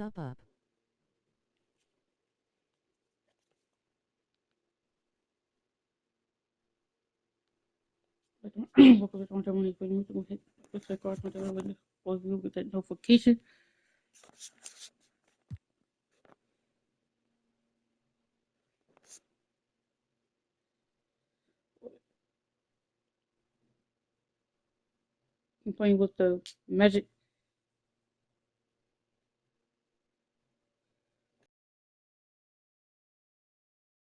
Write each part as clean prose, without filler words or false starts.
Sup up. Notification. I'm playing with the Magic.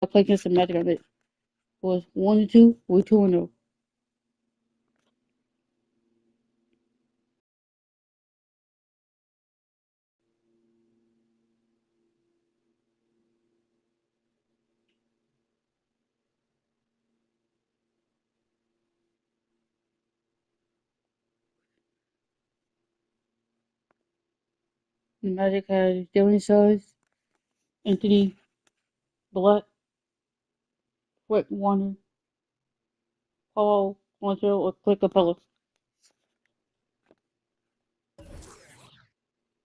I played against the Magic of it. Was 1-2, we're 2-0. The Magic has Dylan Suggs, Anthony Black, Fred Warner, Paul Quantrill, or Click Capella.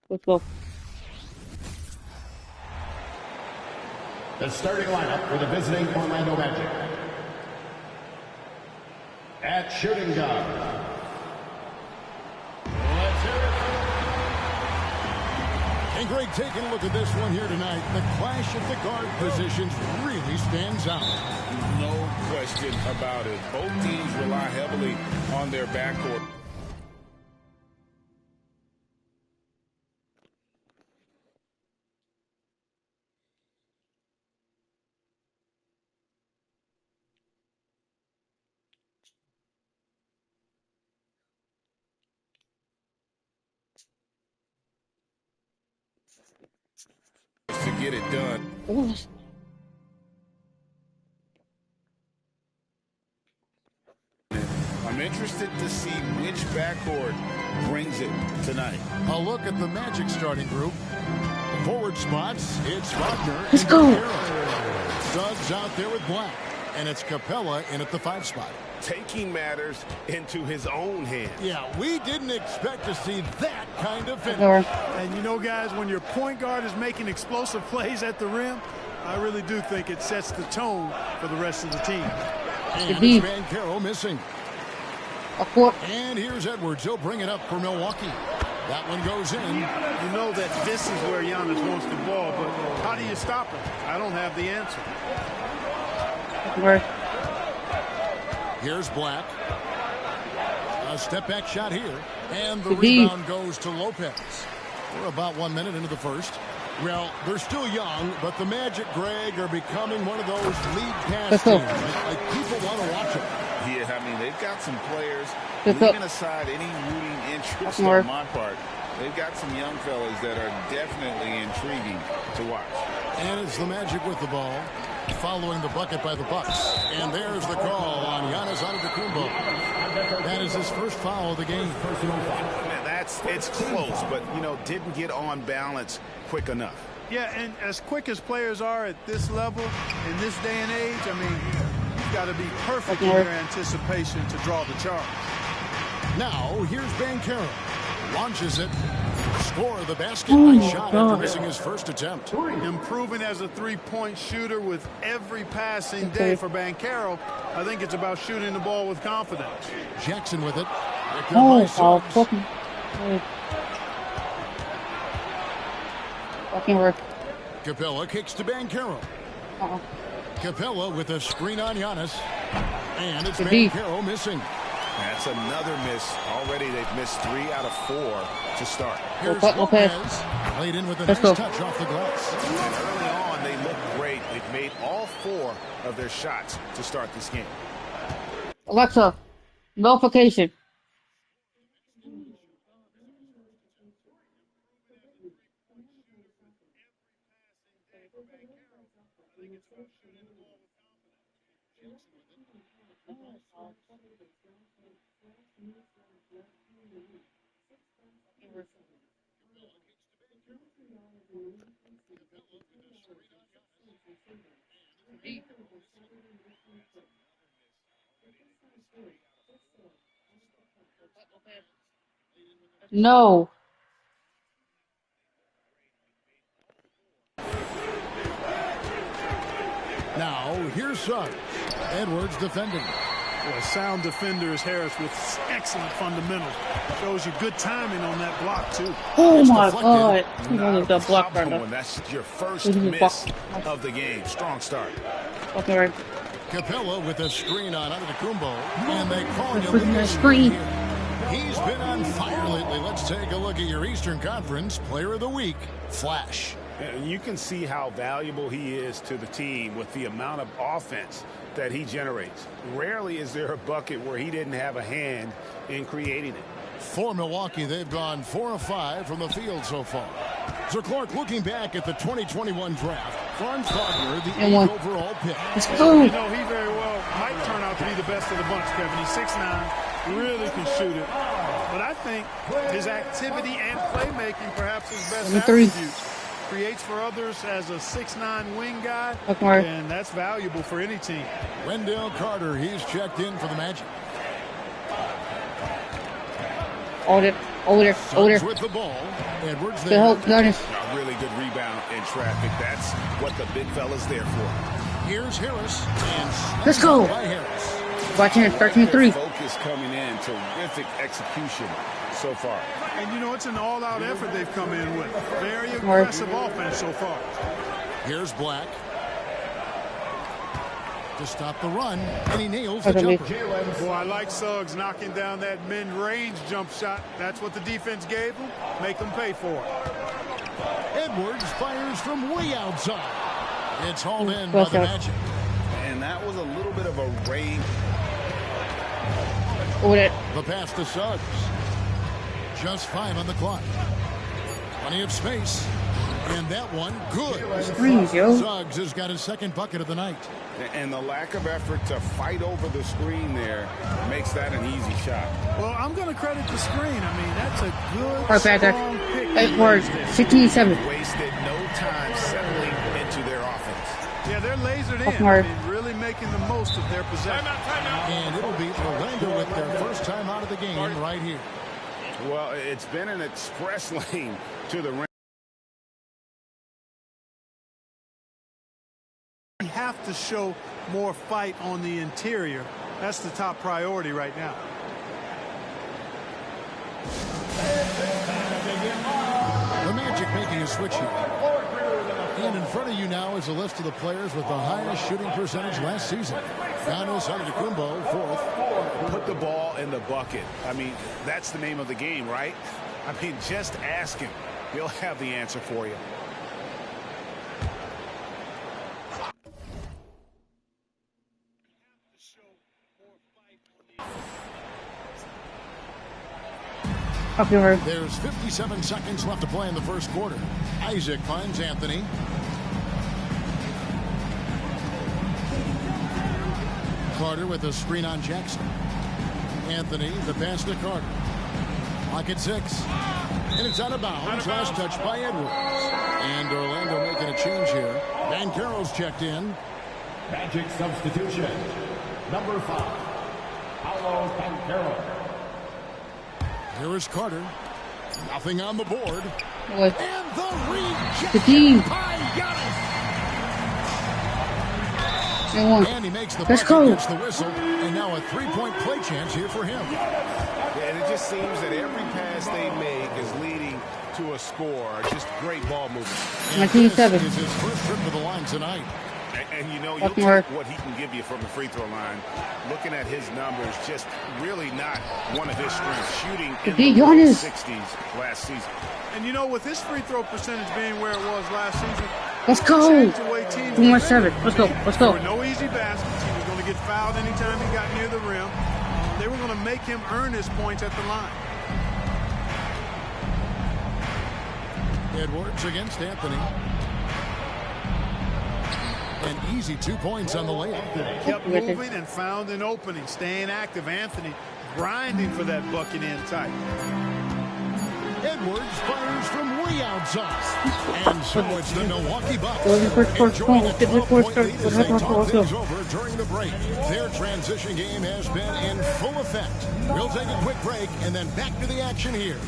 Let's go. The starting lineup for the visiting Orlando Magic. At shooting guard. Let's hear it. And Greg, taking a look at this one here tonight, the clash of the guard positions really stands out. No question about it. Both teams rely heavily on their backcourt. To get it done. Ooh. I'm interested to see which backcourt brings it tonight. A look at the Magic starting group. Forward spots, it's Wagner. Let's go. Suggs out there with Black. And it's Capella in at the 5 spot. Taking matters into his own hands. Yeah, we didn't expect to see that kind of finish. And you know, guys, when your point guard is making explosive plays at the rim, I really do think it sets the tone for the rest of the team. And it's Banchero missing. A And here's Edwards. He'll bring it up for Milwaukee. That one goes in. You know that this is where Giannis wants the ball, but how do you stop him? I don't have the answer. Here's Black. A step-back shot here. And the rebound goes to Lopez. We're about 1 minute into the first. Well, they're still young, but the Magic, Greg, are becoming one of those league pass teams. Like people want to watch them. Yeah, I mean, they've got some players, leaving aside any rooting interest on my part, they've got some young fellas that are definitely intriguing to watch. And it's the Magic with the ball, following the bucket by the Bucks. And there's the call on Giannis Antetokounmpo. That is his first foul of the game. Personal foul. It's close, but, you know, didn't get on balance quick enough. Yeah, and as quick as players are at this level, in this day and age, I mean, you've got to be perfect in your anticipation to draw the charge. Now, here's Banchero. Launches it. Score the basket. Nice shot after missing his first attempt. Improving as a three-point shooter with every passing day for Banchero. I think it's about shooting the ball with confidence. Jackson with it. Capella kicks to Banchero. Capella with a screen on Giannis. And it's Banchero missing. That's another miss. Already they've missed 3 out of 4 to start. Here's Lopez. Played in with a nice touch off the glass. And early on, they look great. They've made all 4 of their shots to start this game. Alexa, notification. No. Here's Suggs. Edwards defending. Well, sound defender is Harris with excellent fundamentals. Shows you good timing on that block, too. Oh, my God. The block when that's your first miss of the game. Strong start. Okay. Capella with a screen on Antetokounmpo, and they call it a screen. He's been on fire lately. Let's take a look at your Eastern Conference Player of the Week, Flash. You can see how valuable he is to the team with the amount of offense that he generates. Rarely is there a bucket where he didn't have a hand in creating it. For Milwaukee, they've gone 4 of 5 from the field so far. So Clark, looking back at the 2021 draft, Franz Wagner, the 8th overall pick. You know, he very well might turn out to be the best of the bunch, Kevin. He's 6'9", really can shoot it. But I think his activity and playmaking perhaps his best attributes. Creates for others as a 6'9" wing guy, and that's valuable for any team. Wendell Carter, he's checked in for the Magic. Older. With the ball. Edwards there. A really good rebound in traffic. That's what the big fella's there for. Here's Harris. And let's go. Watching it, 13-3. Focus coming in. Terrific execution so far. And, you know, it's an all-out effort they've come in with. Very aggressive offense so far. Here's Black. To stop the run, and he nails the jumper. Boy, I like Suggs knocking down that mid-range jump shot. That's what the defense gave him. Make them pay for it. Edwards fires from way outside. It's hauled in by the Magic. And that was a little bit of a range. The pass to Suggs. Just 5 on the clock. Plenty of space. And that one, good. Suggs has got his second bucket of the night. And the lack of effort to fight over the screen there makes that an easy shot. Well, I'm going to credit the screen. I mean, that's a good, strong pick. Edwards, 16-7. Wasted no time settling into their offense. Yeah, they're lasered in. I mean, really making the most of their possession. And it'll be Orlando with their first time out of the game right here. Well, it's been an express lane to the rim. We have to show more fight on the interior. That's the top priority right now. The Magic making a switch here. And in front of you now is a list of the players with the highest shooting percentage last season. Giannis Antetokounmpo, 4th. Put the ball in the bucket. I mean, that's the name of the game, right? I mean, just ask him. He'll have the answer for you. There's 57 seconds left to play in the first quarter. Isaac finds Anthony. Carter with a screen on Jackson. Anthony, the pass to Carter. Pocket 6. And it's out of bounds. Last touch by Edwards. And Orlando making a change here. Banchero's checked in. Magic substitution. Number 5. Paolo Banchero. Here is Carter. Nothing on the board. What? And the rejection by Giannis. And he makes the bucket, gets the whistle, and now a 3-point play chance here for him. And it just seems that every pass they make is leading to a score. Just great ball movement. 19-7. This is his first trip to the line tonight. And you know, you'll take what he can give you from the free throw line. Looking at his numbers, just really not one of his strengths. Shooting in the low 60s last season. And you know, with his free throw percentage being where it was last season, let's go. 2 more 7. Let's go. Let's go. There were no easy baskets. He was going to get fouled anytime he got near the rim. They were going to make him earn his points at the line. Edwards against Anthony. An easy 2 points on the layup. Kept moving and found an opening. Staying active. Anthony grinding for that bucket in tight. Edwards fires from way outside. And so it's the Milwaukee Bucks. Enjoying the 12-point lead as they talk things over during the break. Their transition game has been in full effect. We'll take a quick break and then back to the action here.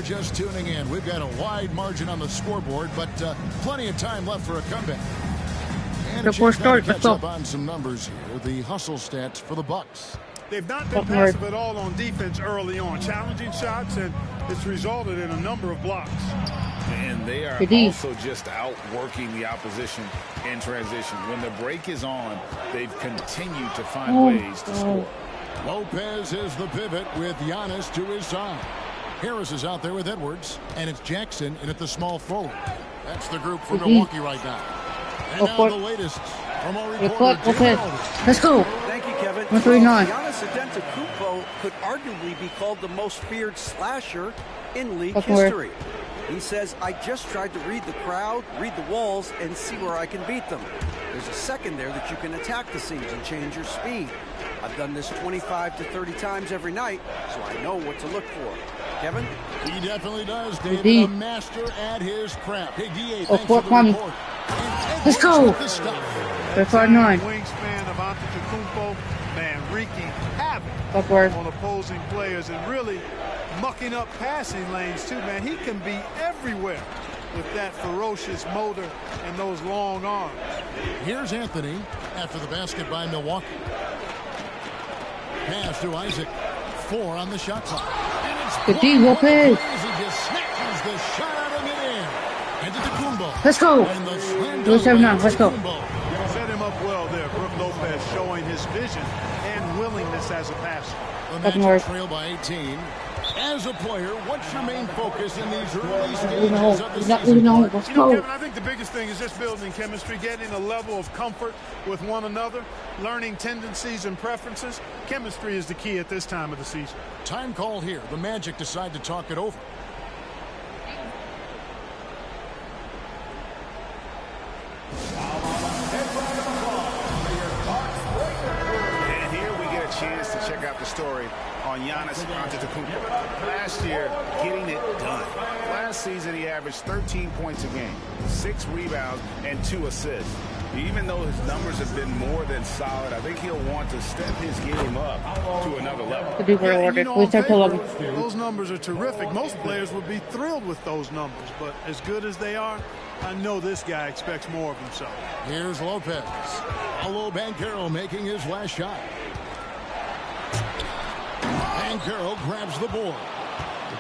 just tuning in, we've got a wide margin on the scoreboard, but plenty of time left for a comeback. And a chance to catch up on some numbers here. The hustle stats for the Bucks. They've not been passive at all on defense early on, challenging shots, and it's resulted in a number of blocks. And they are also just outworking the opposition in transition. When the break is on, they've continued to find ways to score. Lopez is the pivot with Giannis to his side. Harris is out there with Edwards, and it's Jackson in at the small forward. That's the group for Milwaukee right now. And now the latest from our reporter, let's go. Thank you, Kevin. 139. Giannis Antetokounmpo could arguably be called the most feared slasher in league history. He says, I just tried to read the crowd, read the walls, and see where I can beat them. There's a second there that you can attack the seams and change your speed. I've done this 25 to 30 times every night, so I know what to look for. Kevin? He definitely does, David. A master at his craft. Hey, D.A., thanks for the report. Let's go. 5'9". Wingspan of Antetokounmpo, man, wreaking havoc on opposing players and really mucking up passing lanes too, man. He can be everywhere with that ferocious motor and those long arms. Here's Anthony after the basket by Milwaukee. Pass to Isaac. 4 on the shot clock. And it's D. Lopez. He just snatches the shot out of midair. And to Antetokounmpo. Let's go. Let's go. Set him up well there. Brook Lopez showing his vision and willingness as a passer. The Magic trail by 18. As a player, what's your main focus in these early stages of the season? Kevin, I think the biggest thing is just building chemistry, getting a level of comfort with one another, learning tendencies and preferences. Chemistry is the key at this time of the season. Time called here. The Magic decide to talk it over. And here we get a chance to check out the story on Giannis Antetokounmpo. Last year, getting it done. Last season, he averaged 13 points a game, 6 rebounds, and 2 assists. Even though his numbers have been more than solid, I think he'll want to step his game up to another level. Those numbers are terrific. Most players would be thrilled with those numbers, but as good as they are, I know this guy expects more of himself. Here's Lopez. Paolo Banchero making his last shot. Banchero grabs the board.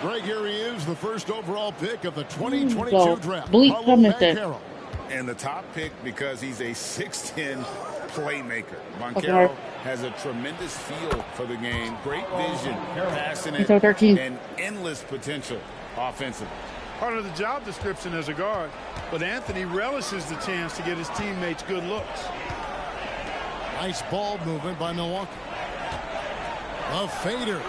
Greg, here he is, the first overall pick of the 2022 draft. Paolo Banchero. And the top pick because he's a 6'10 playmaker. Banchero has a tremendous feel for the game, great vision, passing it, and endless potential offensively. Part of the job description as a guard, but Anthony relishes the chance to get his teammates good looks. Nice ball movement by Milwaukee. A fader.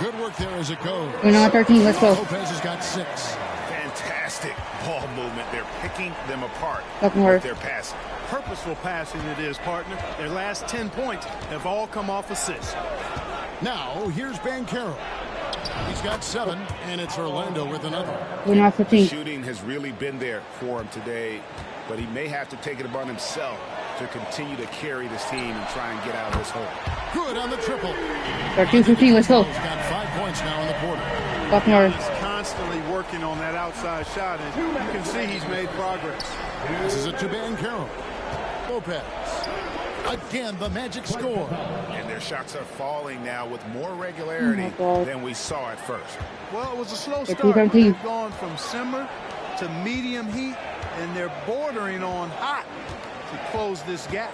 Good work there as it goes. 13, let's go. Lopez has got 6. Fantastic ball movement. They're picking them apart with their passing. Purposeful passing it is, partner. Their last 10 points have all come off assists. Now, here's Banchero. He's got 7, and it's Orlando with another. The shooting has really been there for him today, but he may have to take it upon himself to continue to carry this team and try and get out of this hole. Good on the triple. 13-15, let's go. He's got 5 points now in the quarter. He's constantly working on that outside shot, and you can see he's made progress. This is it to Banchero. Lopez. Again, the Magic score. And their shots are falling now with more regularity than we saw at first. Well, it was a slow start. They've gone from simmer to medium heat, and they're bordering on hot to close this gap.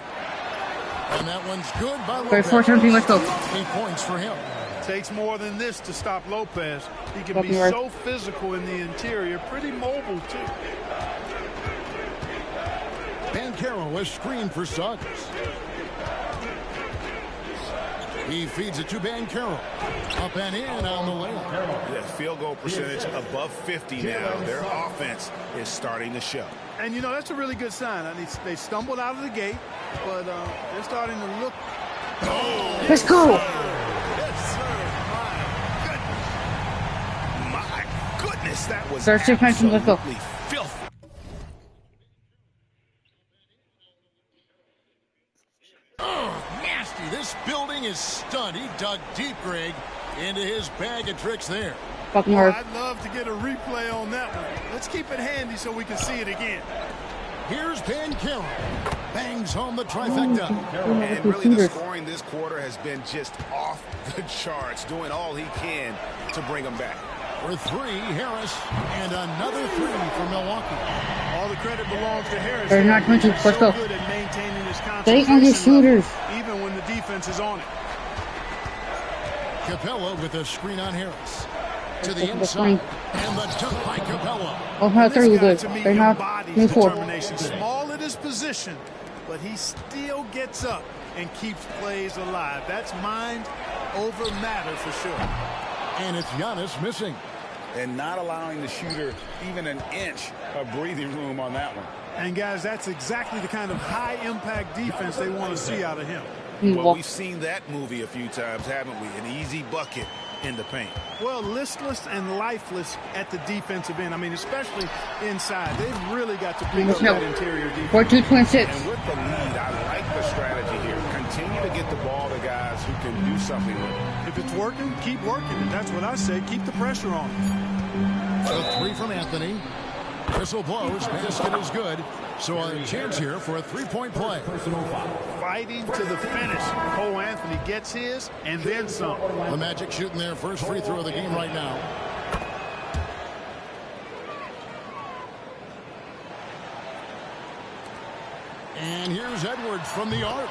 And that one's good by Lopez. 14, let's go. 8 points for him. Takes more than this to stop Lopez. He can be so physical in the interior, pretty mobile too. Banchero was screened for Suggs. He feeds it to Banchero. Up and in on the layup. The field goal percentage above 50 now. Their offense is starting to show. And, you know, that's a really good sign. I mean, they stumbled out of the gate, but they're starting to look. Oh. Let's go. Yes, sir. My goodness, that was absolutely filthy. Oh, nasty. This building is stunned. He dug deep, Greg, into his bag of tricks there. Fucking hard. I'd love to get a replay on that one. Let's keep it handy so we can see it again. Here's Carroll. Bangs home the trifecta. And really the scoring this quarter has been just off the charts, doing all he can to bring them back. For three, Harris, and another three for Milwaukee. All the credit belongs to Harris. They're not going to. Let's go. Good at maintaining his They are his shooters. Even when the defense is on it. Capella with a screen on Harris. To the inside. And the dunk by Capella. Oh, how three good. They're not. Small at his position, but he still gets up and keeps plays alive. That's mind over matter for sure. And it's Giannis missing. And not allowing the shooter even an inch of breathing room on that one. And guys, that's exactly the kind of high-impact defense they want to see out of him. Well, we've seen that movie a few times, haven't we? An easy bucket in the paint. Well, listless and lifeless at the defensive end. I mean, especially inside. They've really got to pick up that interior defense. 4-2-26. And with the lead, I like the strategy here. Continue to get the ball to guys who can do something with it. If it's working, keep working. And that's what I say. Keep the pressure on. A three from Anthony. Whistle blows. Basket is good. So a chance here for a three-point play. Fighting to the finish. Cole Anthony gets his and then some. The Magic shooting their first free throw of the game right now. And here's Edwards from the arc.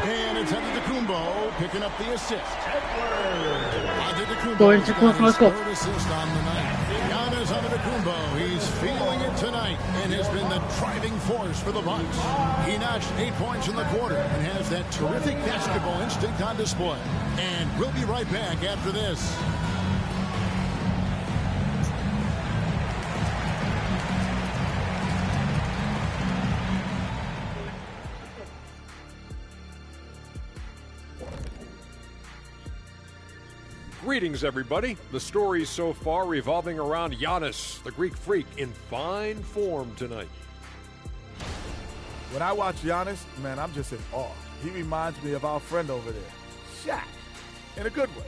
And it's Antetokounmpo picking up the assist. Antetokounmpo's third assist on the night. Giannis Antetokounmpo, he's feeling it tonight and has been the driving force for the Bucks. He notched 8 points in the quarter and has that terrific basketball instinct on display. And we'll be right back after this. Greetings, everybody. The stories so far revolving around Giannis, the Greek freak, in fine form tonight. When I watch Giannis, man, I'm just in awe. He reminds me of our friend over there, Shaq, in a good way.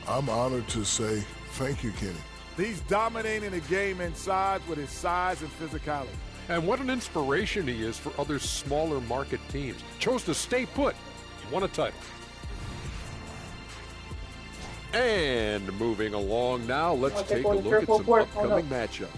I'm honored to say thank you, Kenny. He's dominating the game inside with his size and physicality. And what an inspiration he is for other smaller market teams. Chose to stay put. He won a title. And moving along now, let's take a look at some upcoming matchups.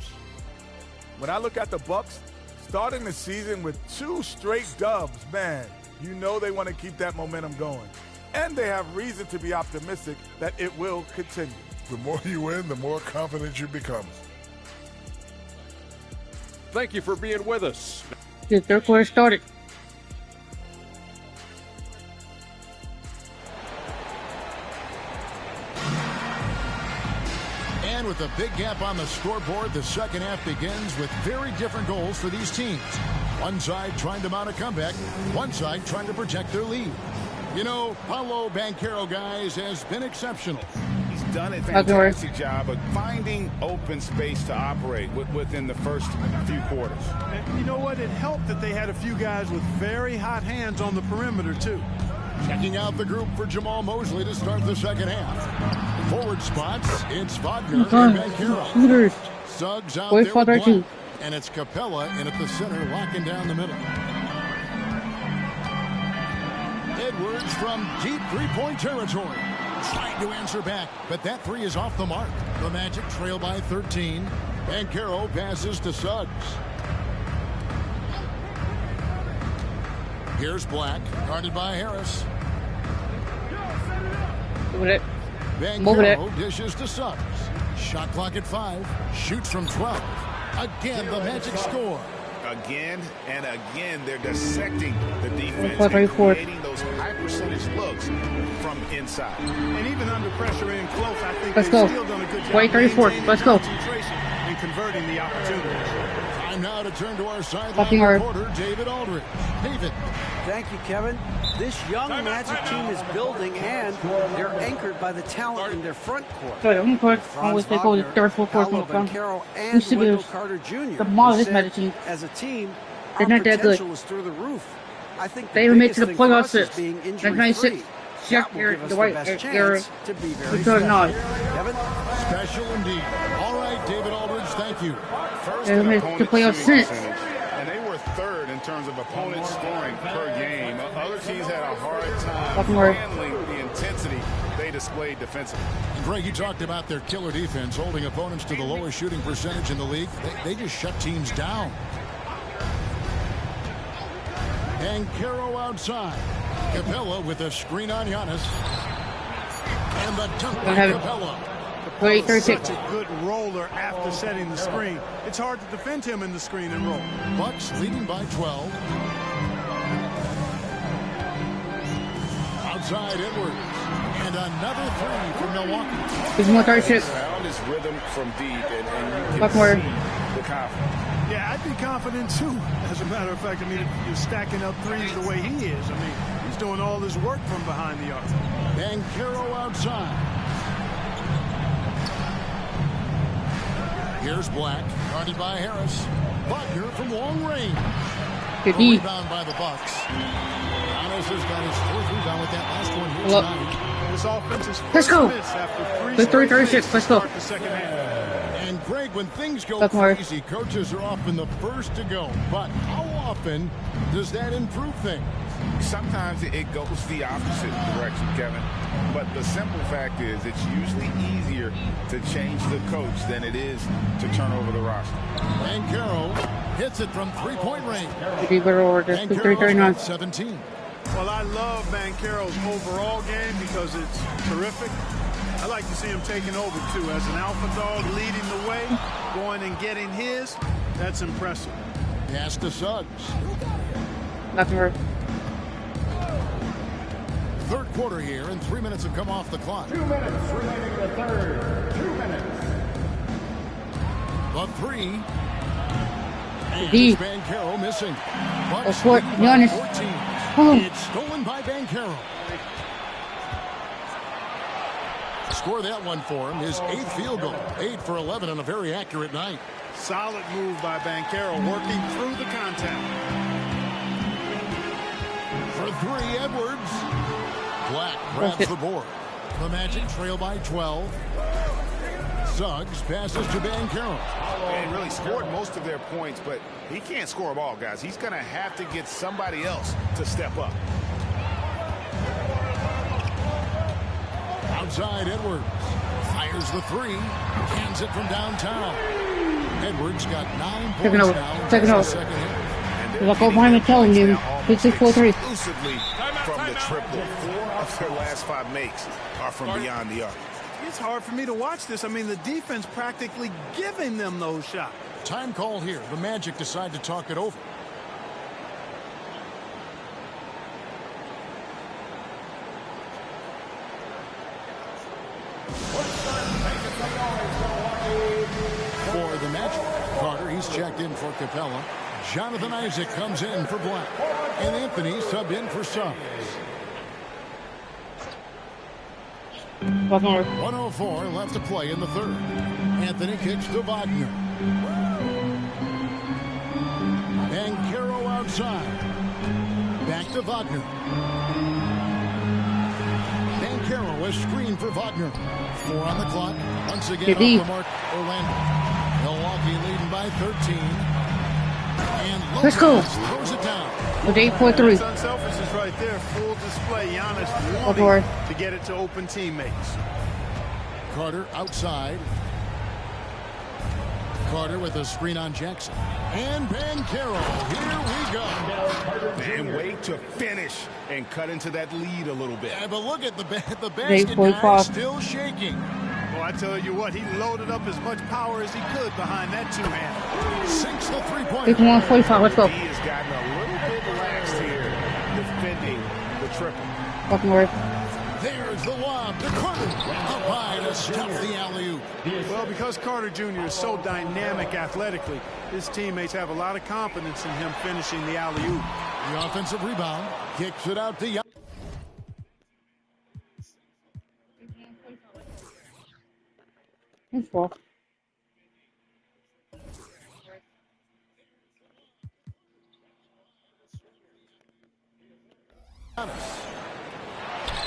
When I look at the Bucks, starting the season with 2 straight dubs, man, you know they want to keep that momentum going. And they have reason to be optimistic that it will continue. The more you win, the more confident you become. Thank you for being with us. The third quarter started. And with a big gap on the scoreboard, the second half begins with very different goals for these teams. One side trying to mount a comeback, one side trying to protect their lead. You know, Paolo Banchero, guys, has been exceptional. He's done a fantastic job of finding open space to operate within the first few quarters. And you know what? It helped that they had a few guys with very hot hands on the perimeter, too. Checking out the group for Jamal Mosley to start the second half. Forward spots, it's Wagner and Banchero. Suggs out there with Black, and it's Capella in at the center, locking down the middle. Edwards from deep three-point territory. Trying to answer back, but that three is off the mark. The Magic trail by 13. Banchero passes to Suggs. Here's Black, guarded by Harris. Banchero dishes to Suggs. Shot clock at 5. Shoots from 12. Again, the Magic score. Again and again, they're dissecting the defense and creating those high-percentage looks from inside. And even under pressure in close, I think they've still done a good job. Wait, 34. Let's go. And converting the opportunities. Time now to turn to our sideline reporter, David Aldridge. David. Thank you, Kevin. This young Magic team is building, and they're anchored by the talent in their front court. Sorry, I'm going to always take over the third, fourth quarter. Banchero and Wendell Carter Jr. The model of this Magic team. As a team, they're not that good. is through the roof. I think they even made to the playoffs in 1996. check That will your give us the the white best your chance to be very the not. Kevin? Special indeed. All right, David Aldridge, thank you. First Yeah, in to opponent play off shooting since. percentage, and they were third in terms of opponent scoring per game. Other teams had a hard time handling the intensity they displayed defensively. And Greg, you talked about their killer defense, holding opponents to the lowest shooting percentage in the league. They just shut teams down. And Caro outside. Capella with a screen on Giannis. And the dunk by Capella. Wait, such a good roller after setting the screen. It's hard to defend him in the screen and roll. Bucks leading by 12. Outside Edwards. And another three for Milwaukee. There's more 36. Found his rhythm from deep, and you Buck can more. see the confidence. Yeah, I'd be confident too. As a matter of fact, I mean, if you're stacking up threes the way he is, I mean, he's doing all his work from behind the arc. And Caro outside. Here's Black, guarded by Harris. Butler from long range. Good A D. rebound by the Bucks. Giannis has got his fourth rebound with that last one here tonight. This offense is Let's go. after Let's 336. Let's go. The second half. And Greg, when things go Buck more. crazy, coaches are often the first to go. But how often does that improve things? Sometimes it goes the opposite direction, Kevin. But the simple fact is it's usually easier to change the coach than it is to turn over the roster. And Caro hits it from three-point range. Be better over this. 339. 17. Well, I love Banchero's overall game because it's terrific. I like to see him taking over, too. As an alpha dog leading the way, going and getting his, that's impressive. Pass to Suggs. Nothing more. Third quarter here, and 3 minutes have come off the clock. 2 minutes remaining in the third. 2 minutes. The three. And D. it's Banchero missing. That's what Giannis. 14. Oh. It's stolen by Banchero. Score that one for him. His 8th field goal. 8 for 11 on a very accurate night. Solid move by Banchero, working through the contact. For three, Edwards. Black grabs the board. The Magic trail by 12. Suggs passes to Banchero. And really scored most of their points, but he can't score them all, guys. He's going to have to get somebody else to step up. Outside Edwards. Fires the three. Hands it from downtown. Edwards got 9 points Second over. now. Second over. Second hit. Look over behind me telling you. 6-4-3. Exclusively from the triple. 4 of their last 5 makes are from beyond the arc. It's hard for me to watch this. I mean, the defense practically giving them those shots. Time call here. The Magic decide to talk it over. For the Magic, Carter, he's checked in for Capella. Jonathan Isaac comes in for Black. And Anthony subbed in for Suggs. 104 left to play in the third. Anthony kicks to Wagner. And Caro outside. Back to Wagner. And Caro, a screen for Wagner. 4 on the clock. Once again off the mark, Orlando. Milwaukee leading by 13. And Let's go. Throws it down. With 8-4-3. That's unselfishness right there. Full display. Giannis wanting to get it to open teammates. Carter outside. Carter with a screen on Jackson. And Banchero. Here we go. And wait to finish and cut into that lead a little bit. Yeah, but look at the basket now still shaking. Well, I tell you what, he loaded up as much power as he could behind that two-hand. Sinks the three-pointer. 145. Let's go. He has gotten a little bit lax here defending the triple. Fucking word. There's the lob to Carter. Up high to stop the alley-oop. Well, because Carter Jr. is so dynamic athletically, his teammates have a lot of confidence in him finishing the alley-oop. The offensive rebound kicks it out to Giannis. That's 4.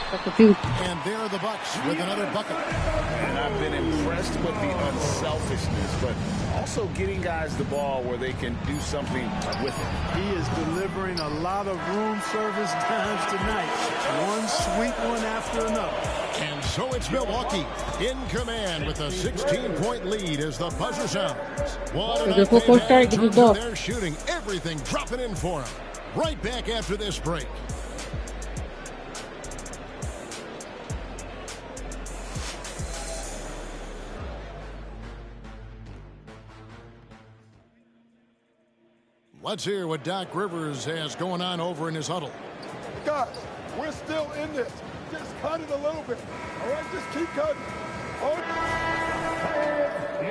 And there are the Bucks with another bucket. And I've been impressed with the unselfishness, but also getting guys the ball where they can do something with it. He is delivering a lot of room service times tonight. One sweet one after another. And so it's Milwaukee in command with a 16-point lead as the buzzer sounds. What an update in terms of their shooting. Everything dropping in for them. Right back after this break. Let's hear what Doc Rivers has going on over in his huddle. Guys, we're still in this. Just cut it a little bit. All right, just keep cutting.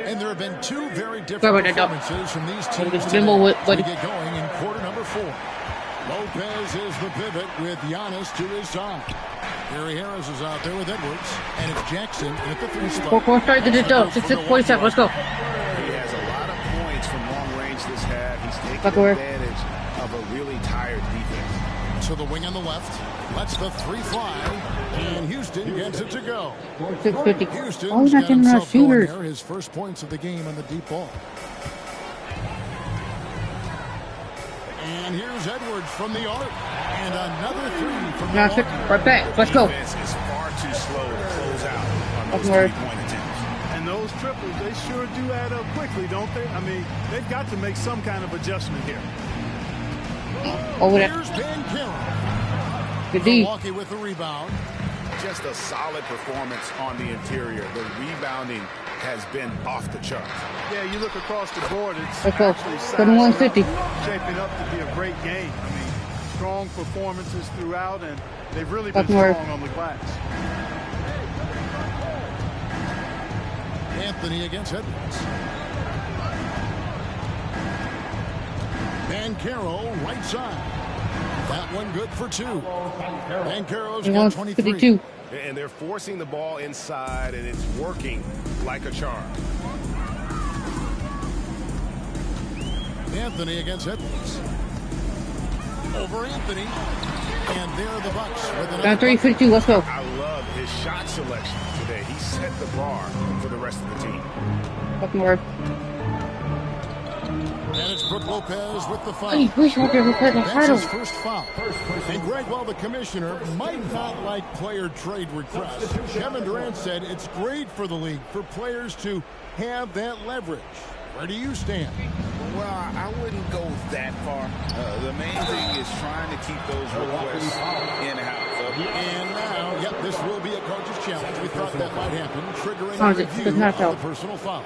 And there have been two very different performances from these teams today to get going in quarter number 4. Lopez is the pivot with Giannis to his side. Gary Harris is out there with Edwards, and it's Jackson at the 3 spot. 6-47, let's go. He has a lot of points from long range this half. He's taking advantage of a really tired defense. To the wing on the left, lets the 3 fly, and Houston gets it to go. 650. Houston's got himself going there, his first points of the game on the deep ball. And here's Edwards from the arc, and another 3 from Milwaukee. Right back, let's go. Defense is far too slow to close out on those 3-point attempts. And those triples, they sure do add up quickly, don't they? I mean, they've got to make some kind of adjustment here. Over there. Here's Van Karen. Good D. Milwaukee with the rebound. Just a solid performance on the interior. The rebounding has been off the charts. Yeah, you look across the board, it's let's go. actually 71-50. Shaping up to be a great game. I mean, strong performances throughout, and they've really been strong on the glass. Anthony against Edwards. Banchero right side. That one good for 2. Banchero's got 23. And they're forcing the ball inside, and it's working like a charm. Anthony against Edwards. Over Anthony. And there are the Bucks with another 3-52, let's go. I love his shot selection today. He set the bar for the rest of the team. And it's Brook Lopez with the foul. That's his first foul. And Greg, while the commissioner might not like player trade requests, Kevin Durant said it's great for the league for players to have that leverage. Where do you stand? Well, I wouldn't go that far. The main thing is trying to keep those requests in-house. And now, yep, this will be a coach's challenge. We thought that might happen, triggering a review of the personal foul.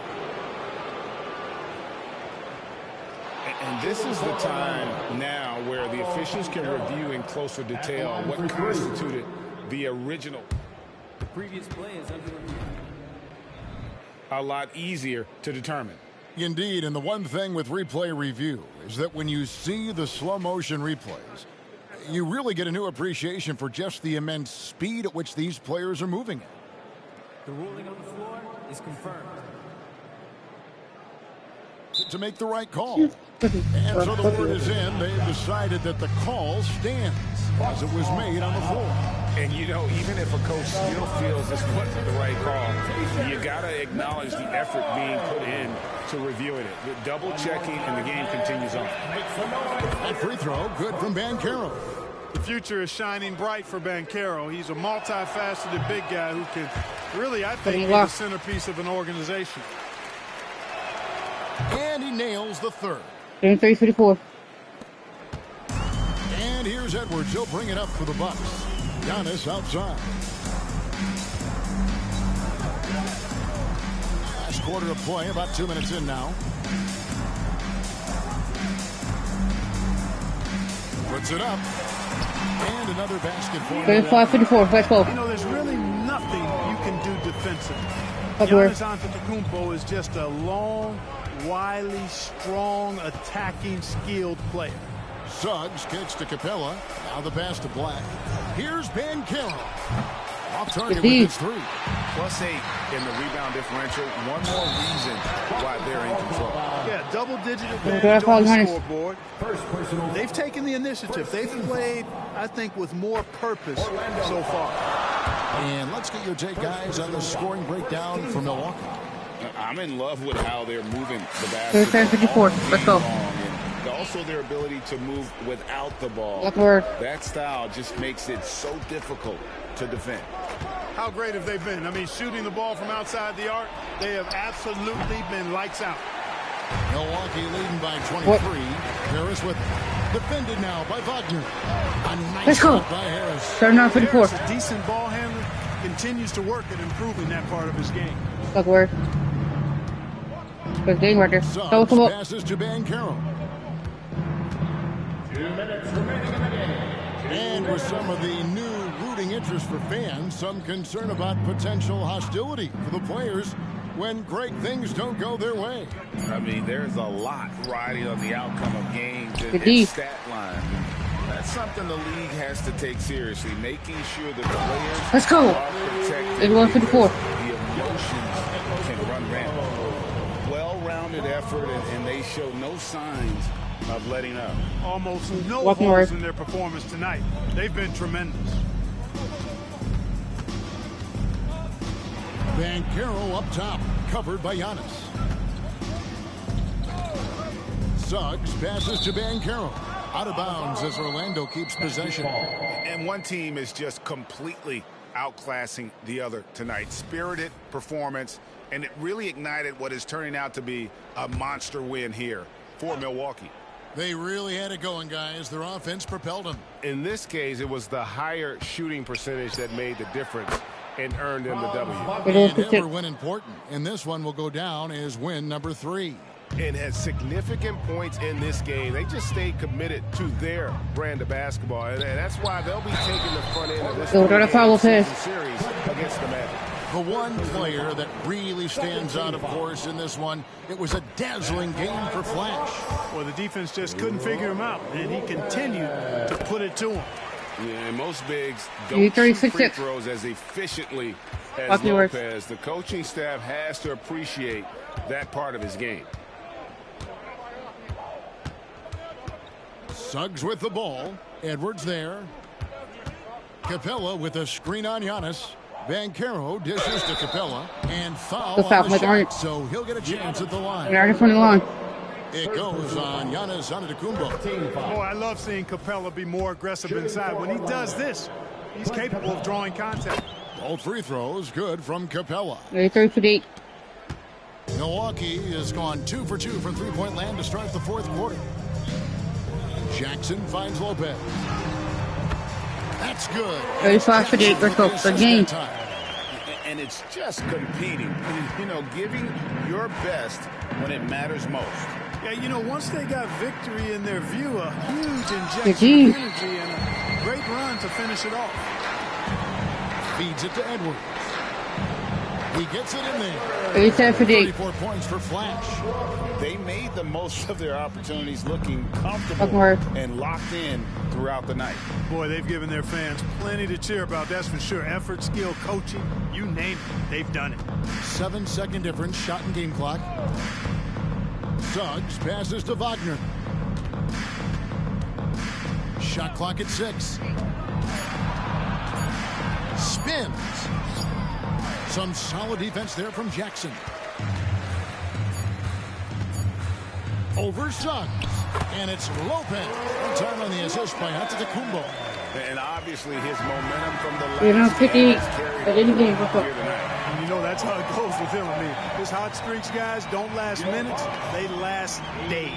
And this is the time now where the officials can review in closer detail what constituted the original. The previous play is under review. A lot easier to determine. Indeed, and the one thing with replay review is that when you see the slow motion replays, you really get a new appreciation for just the immense speed at which these players are moving at. The ruling on the floor is confirmed. To make the right call. And so the word is in. They've decided that the call stands as it was made on the floor. And, you know, even if a coach still feels this wasn't the right call, you got to acknowledge the effort being put in to reviewing it. The double checking, and the game continues on. That free throw, good from Banchero. The future is shining bright for Banchero. He's a multifaceted big guy who can really, I think, be the centerpiece of an organization. And he nails the third. 3-54. And here's Edwards. He'll bring it up for the Bucks. Giannis outside. Last quarter of play, about 2 minutes in now. Puts it up. And another basket for him. 5-54. Let's go. You know, there's really nothing you can do defensively. Giannis Antetokounmpo is just a long, wily, strong, attacking, skilled player. Suggs kicks to Capella. Now the pass to Black. Here's Banchero. Off target with his 3. +8 in the rebound differential. One more reason why they're in control. Yeah, double-digit advantage on the scoreboard. They've taken the initiative. They've played, I think, with more purpose so far. And let's get your take, guys, on the scoring breakdown for Milwaukee. I'm in love with how they're moving the basketball. 54. Let's go. And also their ability to move without the ball. That style just makes it so difficult to defend. How great have they been? I mean, shooting the ball from outside the arc, they have absolutely been lights out. Milwaukee leading by 23. Harris with it. Defended now by Wagner. A nice shot by Harris. 54. Harris, a decent ball handler, continues to work at improving that part of his game. Look where. Good game right there. Suggs passes to Banchero. 2 minutes remaining in the game. And with some of the new rooting interest for fans, some concern about potential hostility for the players when great things don't go their way. I mean, there's a lot riding on the outcome of games and stat line. That's something the league has to take seriously, making sure that the players are protected. 154. The emotions can run rampant. Well-rounded effort, and they show no signs of letting up. Almost no holes in their performance tonight. They've been tremendous. Banchero up top, covered by Giannis. Suggs passes to Banchero. Out of bounds as Orlando keeps possession. And one team is just completely outclassing the other tonight. Spirited performance, and it really ignited what is turning out to be a monster win here for Milwaukee. They really had it going, guys. Their offense propelled them. In this case, it was the higher shooting percentage that made the difference and earned them the W. And every win important. And this one will go down as win number 3. And had significant points in this game. They just stayed committed to their brand of basketball. And that's why they'll be taking the front end of this series against the Magic. The one player that really stands out, of course, in this one, it was a dazzling game for Flash. Well, the defense just couldn't figure him out, and he continued to put it to him. Yeah, and most bigs don't shoot free throws as efficiently as Lopez. The coaching staff has to appreciate that part of his game. Suggs with the ball. Edwards there. Capella with a screen on Giannis. Banchero dishes to Capella and foul on the shot, so he'll get a chance at the line. It goes on Giannis Antetokounmpo. Oh, I love seeing Capella be more aggressive inside. When he does this, he's capable of drawing contact. Both free throws good from Capella. 3-8. Milwaukee has gone 2 for 2 from three-point land to start the fourth quarter. Jackson finds Lopez. That's good. 35-8. Let's go. Good game. And it's just competing. You know, giving your best when it matters most. Yeah, you know, once they got victory in their view, a huge injection of energy and a great run to finish it off. Feeds it to Edwards. He gets it in there. 34 points for Flash. They made the most of their opportunities, looking comfortable and locked in throughout the night. Boy, they've given their fans plenty to cheer about, that's for sure. Effort, skill, coaching, you name it, they've done it. 7-second difference, shot and game clock. Suggs passes to Wagner. Shot clock at 6. Spins. Some solid defense there from Jackson. Over Suggs. And it's Lopez. Time on the assist by Antetokounmpo. And obviously his momentum from the last game has carried here tonight. And you know that's how it goes with him. I mean, his hot streaks, guys, don't last minutes. They last days.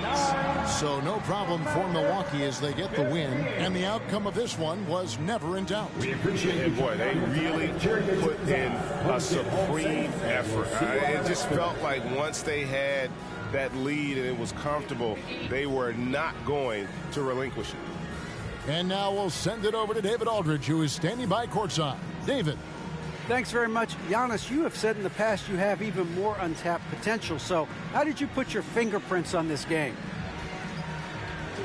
So no problem for Milwaukee as they get the win. And the outcome of this one was never in doubt. And boy, they really put in a supreme effort. It just felt like once they had that lead and it was comfortable, they were not going to relinquish it. And now we'll send it over to David Aldridge, who is standing by courtside. David. Thanks very much. Giannis, you have said in the past you have even more untapped potential. So how did you put your fingerprints on this game?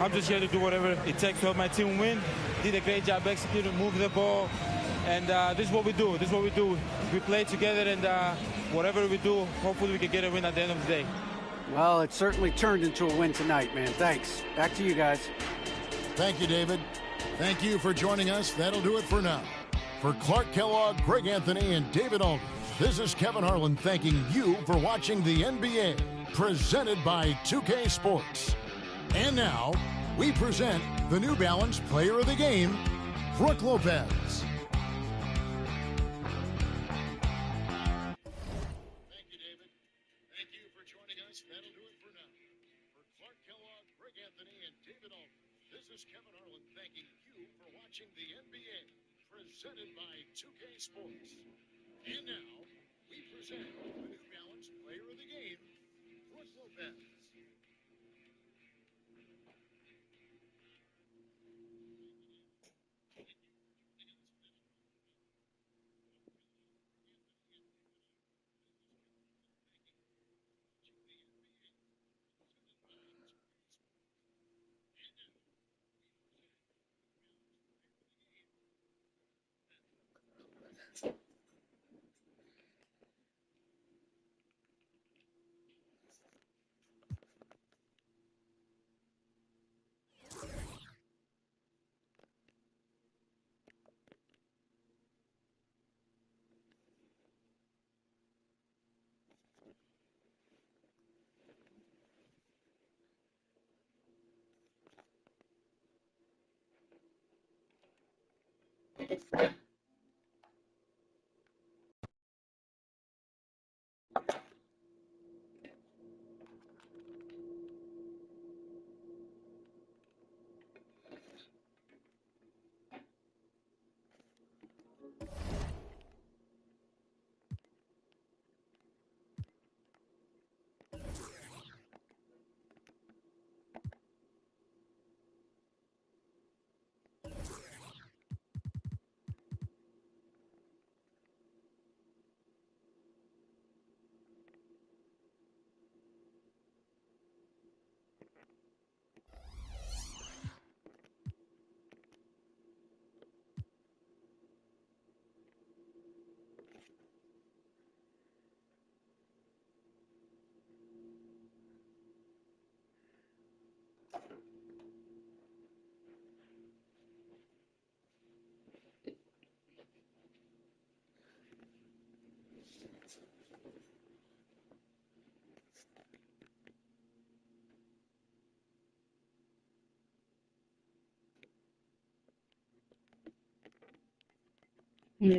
I'm just here to do whatever it takes to help my team win. Did a great job executing, moving the ball, And this is what we do. This is what we do. We play together, and whatever we do, hopefully we can get a win at the end of the day. Well, it certainly turned into a win tonight, man. Thanks. Back to you guys. Thank you, David. Thank you for joining us. That'll do it for now. For Clark Kellogg, Greg Anthony, and David Aldridge, this is Kevin Harlan thanking you for watching the NBA, presented by 2K Sports. And now, we present the New Balance Player of the Game, Brook Lopez. Thank you, David. Thank you for joining us. That'll do it for now. For Clark Kellogg, Greg Anthony, and David Aldridge, this is Kevin Harlan thanking you for watching the NBA, presented by 2K Sports. And now, we present the New Balance Player of the Game, Brook Lopez.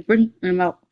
Bring him out.